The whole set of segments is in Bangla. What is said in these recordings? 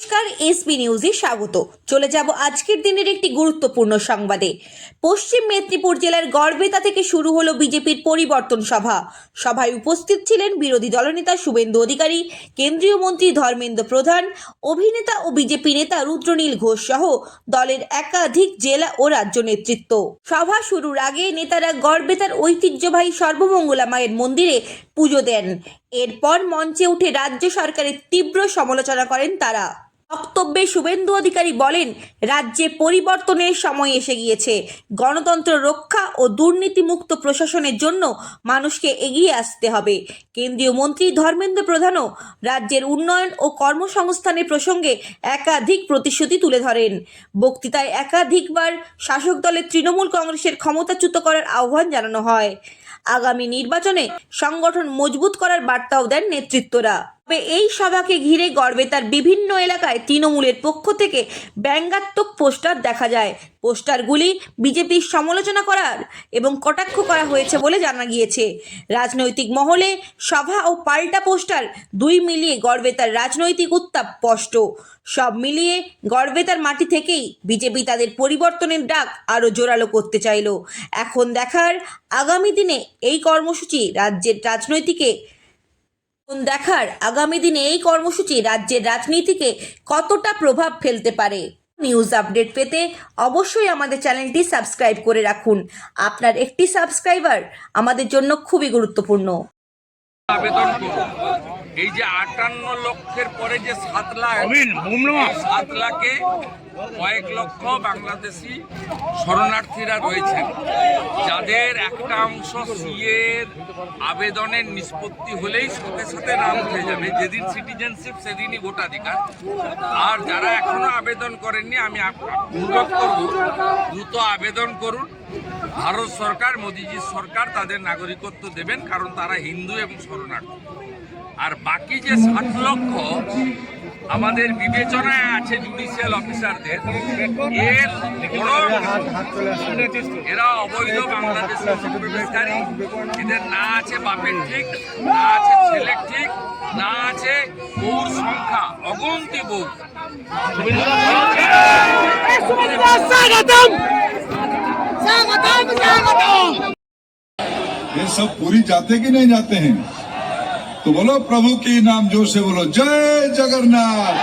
নমস্কার, এসবি নিউজে স্বাগত। চলে যাব আজকের দিনের একটি গুরুত্বপূর্ণ সংবাদে। পশ্চিম মেদিনীপুর জেলার গড়বেতা থেকে শুরু হলো বিজেপির পরিবর্তন সভা। সভায় উপস্থিত ছিলেন বিরোধী দলনেতা শুভেন্দু অধিকারী, কেন্দ্রীয় মন্ত্রী ধর্মেন্দ্র প্রধান, অভিনেতা ও বিজেপি নেতা রুদ্রনীল ঘোষ সহ দলের একাধিক জেলা ও রাজ্য নেতৃত্ব। সভা শুরুর আগে নেতারা গড়বেতার ঐতিহ্যবাহী সর্বমঙ্গলা মায়ের মন্দিরে পুজো দেন। এরপর মঞ্চে উঠে রাজ্য সরকারের তীব্র সমালোচনা করেন তারা। বক্তব্যে শুভেন্দু অধিকারী বলেন, রাজ্যে পরিবর্তনের সময় এসে গিয়েছে। গণতন্ত্র রক্ষা ও দুর্নীতিমুক্ত প্রশাসনের জন্য মানুষকে এগিয়ে আসতে হবে। কেন্দ্রীয় মন্ত্রী ধর্মেন্দ্র প্রধানও রাজ্যের উন্নয়ন ও কর্মসংস্থানের প্রসঙ্গে একাধিক প্রতিশ্রুতি তুলে ধরেন। বক্তৃতায় একাধিকবার শাসক দলের তৃণমূল কংগ্রেসের ক্ষমতাচ্যুত করার আহ্বান জানানো হয়। আগামী নির্বাচনে সংগঠন মজবুত করার বার্তাও দেন নেতৃত্বরা। তবে এই সভাকে ঘিরে গড়বেতার বিভিন্ন এলাকায় তৃণমূলের পক্ষ থেকে ব্যঙ্গাত্মক পোস্টার দেখা যায়। পোস্টারগুলি বিজেপির সমালোচনা করার এবং কটাক্ষ করা হয়েছে বলে জানা গিয়েছে। রাজনৈতিক মহলে সভা ও পাল্টা পোস্টার দুই মিলিয়ে গড়বেতার রাজনৈতিক উত্তাপ স্পষ্ট। সব মিলিয়ে গড়বেতার মাটি থেকেই বিজেপি তাদের পরিবর্তনের ডাক আরও জোরালো করতে চাইল। এখন দেখার আগামী দিনে এই কর্মসূচি রাজ্যের রাজনীতিকে কতটা প্রভাব ফেলতে পারে। নিউজ আপডেট পেতে অবশ্যই আমাদের চ্যানেলটি সাবস্ক্রাইব করে রাখুন। আপনার একটি সাবস্ক্রাইবার আমাদের জন্য খুবই গুরুত্বপূর্ণ। আবেদন করুন। এই যে 58 লক্ষের পরে যে 7 লাখে কয়েক লক্ষ বাংলাদেশি শরণার্থীরা রয়েছেন, যাদের একটা অংশ সিএর আবেদনের নিষ্পত্তি হলেই সাথে সাথে নাম উঠে যাবে। যেদিন সিটিজেনশিপ সেদিনই ভোটাধিকার। আর যারা এখনো আবেদন করেননি, আমি অনুরোধ করব দ্রুত আবেদন করুন। ভারত সরকার, মোদিজির সরকার তাদের নাগরিকত্ব দেবেন, কারণ তারা হিন্দু এবং শরণার্থী। আর বাকি যে 60 লক্ষ আমাদের বিবেচনায় আছে জুডিশিয়াল অফিসারদের, এরা অবৈধ বাংলাদেশি অনুপ্রবেশকারী। এদের না আছে বাপের ঠিক, না আছে ছেলের ঠিক, না আছে বউর সংখ্যা, অগন্তি বউ। ये सब पूरी जाते कि नहीं जाते हैं? तो बोलो प्रभु की नाम जोर से बोलो, जय जगन्नाथ।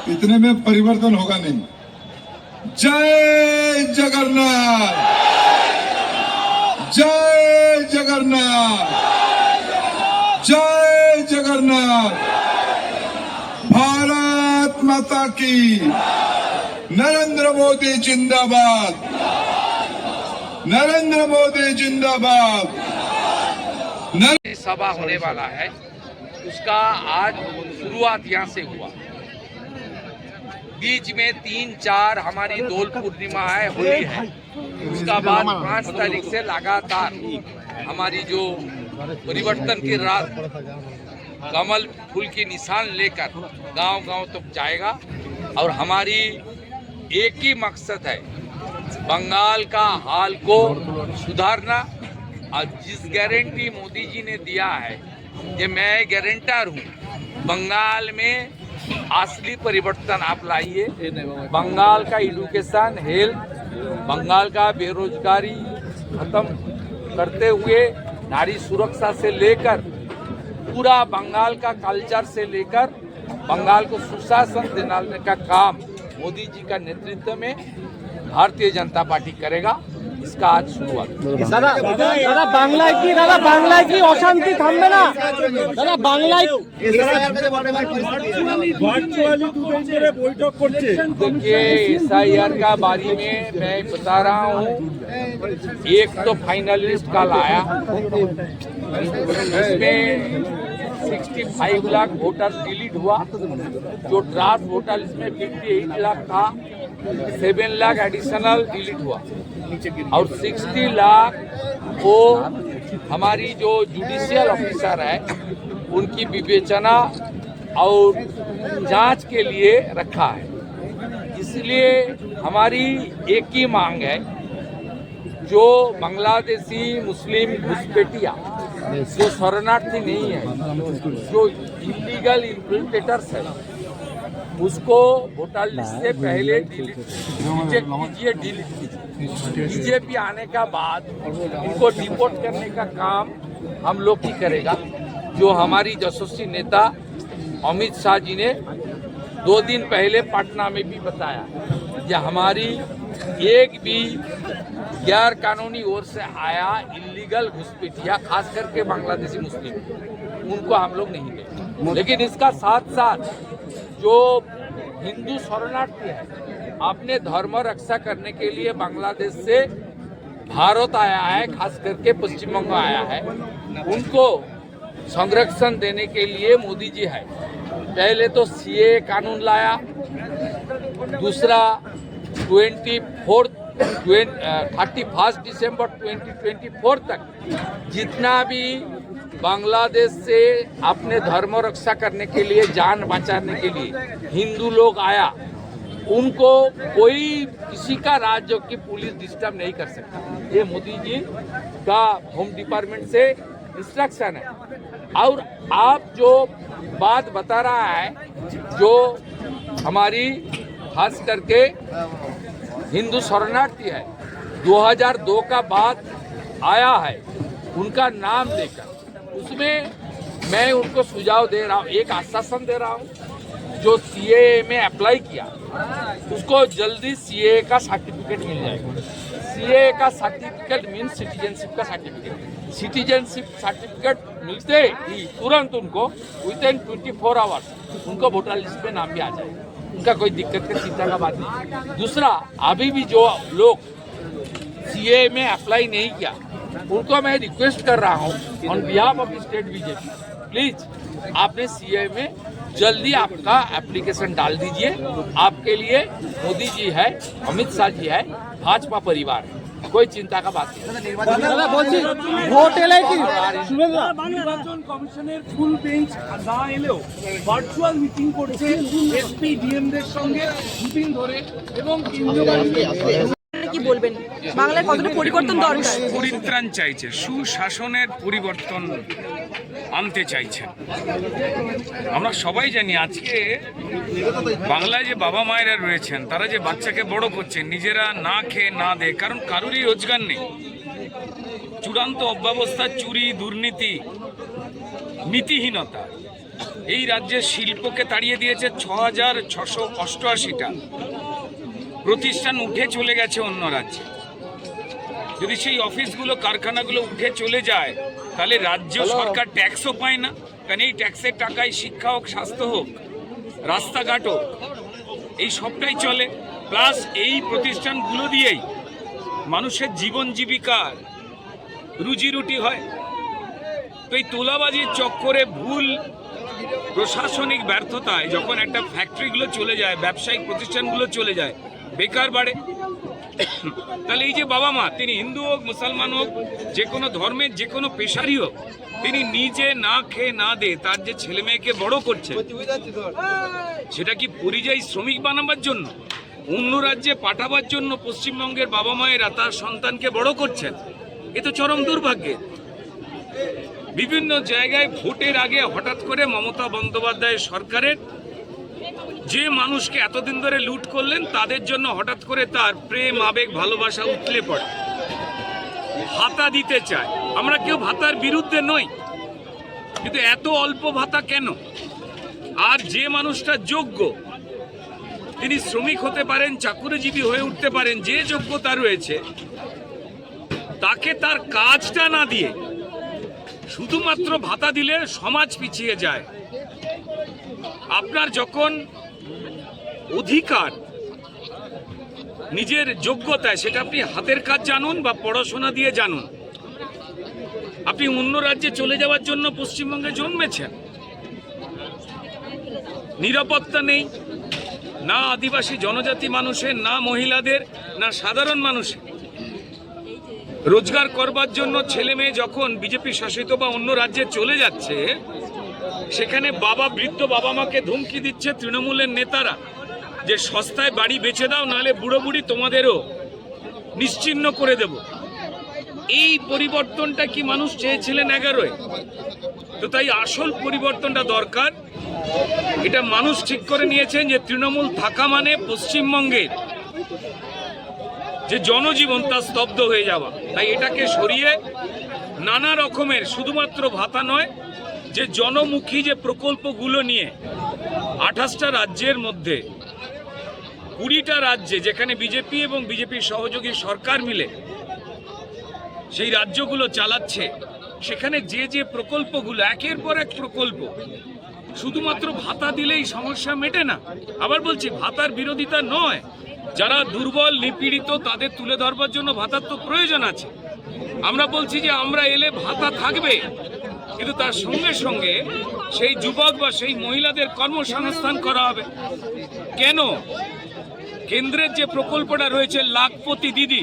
इतने में परिवर्तन होगा नहीं। जय जगन्नाथ, जय जगन्नाथ, जय जगन्नाथ। भारत माता की, नरेंद्र मोदी जिंदाबाद, नरेंद्र मोदी जिंदाबाद। सभा होने वाला है, उसका आज शुरुआत यहाँ से हुआ। बीच में 3-4 हमारी दोल पूर्णिमा है, होली है। उसका बाद 5 तारीख से लगातार हमारी जो परिवर्तन की रात कमल फूल की निशान लेकर गांव-गांव तक जाएगा। और हमारी एक ही मकसद है, बंगाल का हाल को सुधारना। और जिस गारंटी मोदी जी ने दिया है कि मैं गारंटर हूँ, बंगाल में असली परिवर्तन आप लाइए। बंगाल का एजुकेशन, हेल्थ, बंगाल का बेरोजगारी खत्म करते हुए नारी सुरक्षा से लेकर पूरा बंगाल का कल्चर से लेकर बंगाल को सुशासन दिलाने का काम मोदी जी का नेतृत्व में भारतीय जनता पार्टी करेगा। इसका आज शुरुआत। দাদা বাংলায় কি অশান্তি থামবে না? দাদা বাংলায় देखिए, SIR का बारे में मैं बता रहा हूँ। एक तो फाइनलिस्ट कल आया, इसमें 65 लाख वोटर डिलीट हुआ। जो ड्राफ्ट वोटर इसमें 58 लाख था, 7 लाख एडिशनल डिलीट हुआ। और 60 लाख को हमारी जो जुडिशियल ऑफिसर है उनकी विवेचना और जांच के लिए रखा है। इसलिए हमारी एक ही मांग है, जो बांग्लादेशी मुस्लिम घुसपैठिया जो शरणार्थी नहीं है, जो इलीगल इन्फिल्ट्रेटर्स है, उसको वोटर लिस्ट से पहले रिजेक्ट कीजिए, डिलीट कीजिए। बीजेपी आने का बाद उनको डिपोर्ट करने का काम हम लोग ही करेगा। जो हमारी यशस्वी नेता अमित शाह जी ने 2 दिन पहले पटना में भी बताया कि हमारी एक भी गैर कानूनी ओर से आया इलीगल घुसपैठिया, खास करके बांग्लादेशी मुस्लिम, उनको हम लोग नहीं देंगे। लेकिन इसका साथ साथ जो हिंदू शरणार्थी है, अपने धर्म रक्षा करने के लिए बांग्लादेश से भारत आया है, खास करके पश्चिम बंगाल आया है, उनको संरक्षण देने के लिए मोदी जी है। पहले तो सीए कानून लाया, दूसरा 31 दिसंबर 2024 तक जितना भी बांग्लादेश से अपने धर्म रक्षा करने के लिए, जान बचाने के लिए हिंदू लोग आया, उनको कोई किसी का राज्य की पुलिस डिस्टर्ब नहीं कर सकता। ये मोदी जी का होम डिपार्टमेंट से इंस्ट्रक्शन है। और आप जो बात बता रहा है, जो हमारी खास करके हिंदू शरणार्थी है, 2002 का बाद आया है, उनका नाम लेकर, उसमें मैं उनको सुझाव दे रहा हूँ, एक आश्वासन दे रहा हूँ, जो सीए में अप्लाई किया उसको जल्दी सीए का सर्टिफिकेट मिल जाएगा। सीए का सर्टिफिकेट मीन्स सिटीजनशिप का सर्टिफिकेट। सिटीजनशिप सर्टिफिकेट मिलते ही तुरंत उनको विदिन 24 आवर्स उनको वोटर लिस्ट में नाम भी आ जाएगा। उनका कोई दिक्कत की चिंता का बात नहीं। दूसरा, अभी भी जो लोग सीए में अप्लाई नहीं किया, उनको मैं रिक्वेस्ट कर रहा हूँ on behalf of state BJP, please आपने सीए में जल्दी आपका एप्लीकेशन डाल दीजिए। आपके लिए मोदी जी है, अमित शाह जी है, भाजपा परिवार है, कोई चिंता का बात नहीं। দাদা বলছি ভোট এলাই কি শুনেন না, নির্বাচন কমিশনের ফুল বেঞ্চ না এলেও ভার্চুয়াল মিটিং করছে এসপি ডিএমদের সঙ্গে দুদিন ধরে এবং কেন্দ্রীয় বাহিনী কি বলবেন, বাংলায় কতটা পরিবর্তন দরকার? পরিত্রাণ চাইছে, সুশাসনের পরিবর্তন আনতে চাইছে। আমরা সবাই জানি আজকে বাংলায় যে বাবা মায়েরা রয়েছেন, তারা যে বাচ্চাকে বড় করছেন, নিজেরা না খেয়ে না দেয়, কারণ কারোরই রোজগার নেই। চূড়ান্ত অব্যবস্থা, চুরি, দুর্নীতি, নীতিহীনতা এই রাজ্যের শিল্পকে তাড়িয়ে দিয়েছে। 6688টা প্রতিষ্ঠান উঠে চলে গেছে অন্য রাজ্যে। যদি সেই অফিসগুলো, কারখানাগুলো উঠে চলে যায়, তাহলে রাজ্য সরকার ট্যাক্সও পায় না, কারণ এই ট্যাক্সের টাকায় শিক্ষা হোক, স্বাস্থ্য হোক, রাস্তাঘাট হোক, এই সবটাই চলে। প্লাস এই প্রতিষ্ঠানগুলো দিয়েই মানুষের জীবন জীবিকার রুজি রুটি হয়। তো এই তোলাবাজির চক্করে, ভুল প্রশাসনিক ব্যর্থতায় যখন একটা ফ্যাক্টরিগুলো চলে যায়, ব্যবসায়িক প্রতিষ্ঠানগুলো চলে যায়, বেকার বাড়ে। তাহলে এই যে বাবা মা, তিনি হিন্দু হোক, মুসলমান হোক, যে কোনো ধর্মের, যে কোনো পেশারই হোক, তিনি নিজে না খেয়ে না দিয়ে তার যে ছেলে মেয়েকে বড় করছে, সেটা কি পরিযায়ী শ্রমিক বানাবার জন্য, অন্য রাজ্যে পাঠাবার জন্য পশ্চিমবঙ্গের বাবা মায়েরা তার সন্তানকে বড় করছেন? এ তো চরম দুর্ভাগ্যের। বিভিন্ন জায়গায় ভোটের আগে হঠাৎ করে মমতা বন্দ্যোপাধ্যায়ের সরকারের যে মানুষকে এতদিন ধরে লুট করলেন, তাদের জন্য হঠাৎ করে তার প্রেম, আবেগ, ভালোবাসা উতলে পড়ে, ভাতা দিতে চায়। আমরা কেউ ভাতার বিরুদ্ধে নই, কিন্তু এত অল্প ভাতা কেন? আর যে মানুষটা যোগ্য, তিনি শ্রমিক হতে পারেন, চাকুরিজীবী হয়ে উঠতে পারেন, যে যোগ্যতা রয়েছে, তাকে তার কাজটা না দিয়ে শুধুমাত্র ভাতা দিলে সমাজ পিছিয়ে যায়। আপনার যখন অধিকার নিজের যোগ্যতায়, সেটা আপনি হাতের কাজ জানুন বা পড়াশোনা দিয়ে জানুন। আপনি অন্য রাজ্যে চলে যাওয়ার জন্য পশ্চিমবঙ্গে জন্মেছেন, নিরাপত্তা নেই, না আদিবাসী জনজাতি মানুষের, না মহিলাদের, না সাধারণ মানুষের। রোজগার করবার জন্য ছেলে মেয়ে যখন বিজেপি শাসিত বা অন্য রাজ্যে চলে যাচ্ছে, সেখানে বৃদ্ধ বাবা মাকে ধমকি দিচ্ছে তৃণমূলের নেতারা যে সস্তায় বাড়ি বেচে দাও, নাহলে বুড়ো বুড়ি তোমাদেরও নিশ্চিহ্ন করে দেব। এই পরিবর্তনটা কি মানুষ চেয়েছিলেন 11-য়? তো তাই আসল পরিবর্তনটা দরকার। এটা মানুষ ঠিক করে নিয়েছেন যে তৃণমূল থাকা মানে পশ্চিমবঙ্গের যে জনজীবন তা স্তব্ধ হয়ে যাওয়া। তাই এটাকে সরিয়ে নানা রকমের শুধুমাত্র ভাতা নয়, যে জনমুখী যে প্রকল্পগুলো নিয়ে 28টা রাজ্যের মধ্যে 20টা রাজ্যে যেখানে বিজেপি এবং বিজেপির সহযোগী সরকার মিলে সেই রাজ্যগুলো চালাচ্ছে, সেখানে যে যে প্রকল্পগুলো একের পর এক প্রকল্প, শুধুমাত্র ভাতা দিলেই সমস্যা মেটে না। আবার বলছি, ভাতার বিরোধিতা নয়, যারা দুর্বল নিপীড়িত তাদের তুলে ধরবার জন্য ভাতার তো প্রয়োজন আছে। আমরা বলছি যে আমরা এলে ভাতা থাকবে, কিন্তু তার সঙ্গে সঙ্গে সেই যুবক বা সেই মহিলাদের কর্মসংস্থান করা হবে। কেন? কেন্দ্রের যে প্রকল্পটা রয়েছে লাখপতি দিদি,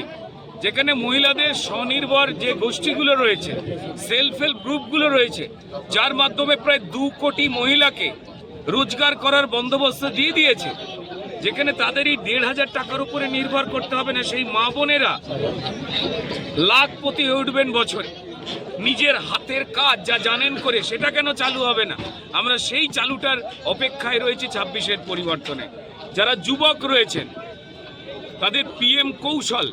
যেখানে মহিলাদের স্বনির্ভর যে গোষ্ঠীগুলো রয়েছে, সেলফ হেল্প গ্রুপগুলো রয়েছে, যার মাধ্যমে প্রায় 2 কোটি মহিলাকে রোজগার করার বন্দোবস্ত দিয়ে দিয়েছে, যেখানে তাদের এই 1,500 টাকার উপরে নির্ভর করতে হবে না। সেই মা বোনেরা লাখপতি হয়ে উঠবেন বছরে। নিজের হাতের কাজ যা জানেন করে, সেটা কেন চালু হবে না? আমরা সেই চালুটার অপেক্ষায় রয়েছি 26-এর পরিবর্তনে। যারা যুবক রয়েছেন তাদের PM কৌশল,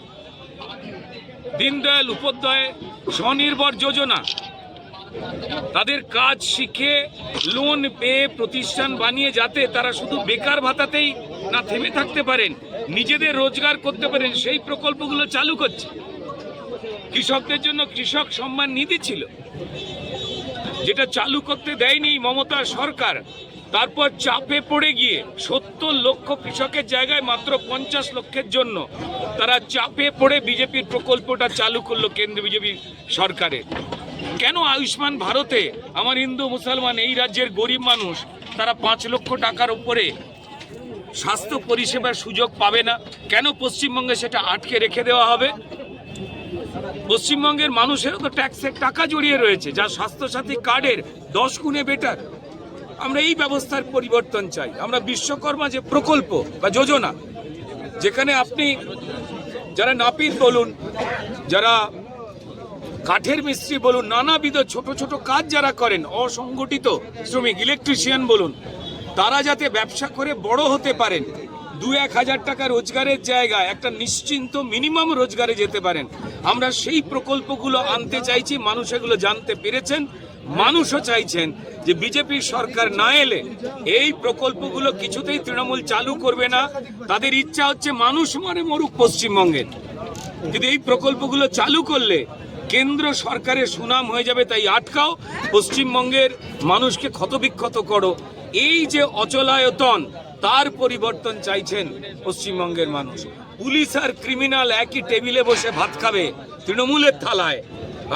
দীনদয়াল উপাধ্যায় স্বনির্ভর যোজনা, তাদের কাজ শিখে লোন পেয়ে প্রতিষ্ঠান বানিয়ে যাতে তারা শুধু বেকার ভাতাতেই না থেমে থাকতে পারেন, নিজেদের রোজগার করতে পারেন, সেই প্রকল্পগুলো চালু করছে। কৃষকদের জন্য কৃষক সম্মান নিধি ছিল, যেটা চালু করতে দেয়নি মমতা সরকার। তারপর চাপে পড়ে গিয়ে 70 লক্ষ কৃষকের জায়গায় মাত্র 50 লক্ষের জন্য তারা চাপে পড়ে বিজেপির প্রকল্পটা চালু করলো কেন্দ্র বিজেপি সরকারের। কেন আয়ুষ্মান ভারতে আমার হিন্দু মুসলমান এই রাজ্যের গরিব মানুষ তারা 5 লক্ষ টাকার উপরে স্বাস্থ্য পরিষেবার সুযোগ পাবে না? কেন পশ্চিমবঙ্গে সেটা আটকে রেখে দেওয়া হবে? পশ্চিমবঙ্গের মানুষেরও তো ট্যাক্সের টাকা জড়িয়ে রয়েছে, যা স্বাস্থ্যসাথী কার্ডের 10 গুণে বেটার। আমরা এই ব্যবস্থার পরিবর্তন চাই। আমরা বিশ্বকর্মা যে প্রকল্প বা যোজনা, যেখানে আপনি যারা নাপিত বলুন, যারা কাঠের মিস্ত্রি বলুন, নানাবিধ ছোট ছোট কাজ যারা করেন, অসংগঠিত শ্রমিক, ইলেকট্রিশিয়ান বলুন, তারা যাতে ব্যবসা করে বড় হতে পারেন, 2-1 হাজার টাকা রোজগারের জায়গায় একটা নিশ্চিন্ত মিনিমাম রোজগারে যেতে পারেন, আমরা সেই প্রকল্পগুলো আনতে চাইছি। মানুষ এগুলো জানতে পেরেছেন, মানুষও চাইছেন যে বিজেপির সরকার না এলে এই প্রকল্পগুলো কিছুতেই তৃণমূল চালু করবে না। তাদের ইচ্ছা হচ্ছে মানুষ মারে মরুক পশ্চিমবঙ্গের, কিন্তু এই প্রকল্পগুলো চালু করলে কেন্দ্র সরকারের সুনাম হয়ে যাবে। তাই আটকাও, পশ্চিমবঙ্গের মানুষকে ক্ষতবিক্ষত করো। এই যে অচলায়তন, তার পরিবর্তন চাইছেন পশ্চিমবঙ্গের মানুষ। পুলিশ আর ক্রিমিনাল একই টেবিলে বসে ভাত খাবে তৃণমূলের থালায়,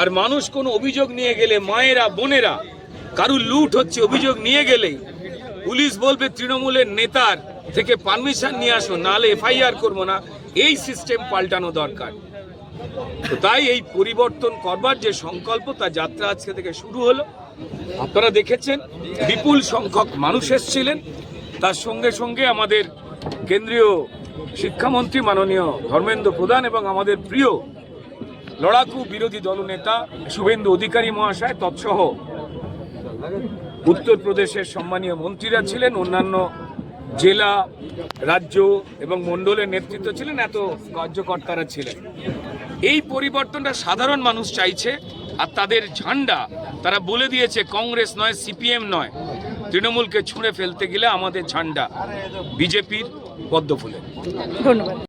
আর মানুষ কোনো অভিযোগ নিয়ে গেলে, মায়েরা বোনেরা কারুর লুট হচ্ছে অভিযোগ নিয়ে গেলেই পুলিশ বলবে তৃণমূলের নেতার থেকে পারমিশন নিয়ে আসো, নাহলে FIR করবো না। এই সিস্টেম পাল্টানো দরকার। তো তাই এই পরিবর্তন করবার যে সংকল্প, তার যাত্রা আজকে থেকে শুরু হলো। আপনারা দেখেছেন বিপুল সংখ্যক মানুষ এসেছিলেন। তার সঙ্গে সঙ্গে আমাদের কেন্দ্রীয় শিক্ষামন্ত্রী মাননীয় ধর্মেন্দ্র প্রধান এবং আমাদের প্রিয় লড়াকু বিরোধী দলনেতা শুভেন্দু অধিকারী মহাশয় তৎসহ উত্তরপ্রদেশের সম্মানীয় মন্ত্রীরা ছিলেন, অন্যান্য জেলা, রাজ্য এবং মণ্ডলের নেতৃত্ব ছিলেন, এত কার্যকর্তারা ছিলেন। এই পরিবর্তনটা সাধারণ মানুষ চাইছে, আর তাদের ঝান্ডা তারা বলে দিয়েছে কংগ্রেস নয়, CPM নয়, তৃণমূলকে ছুঁড়ে ফেলতে গেলে আমাদের ঝান্ডা বিজেপির পদ্ম ফুলে। ধন্যবাদ।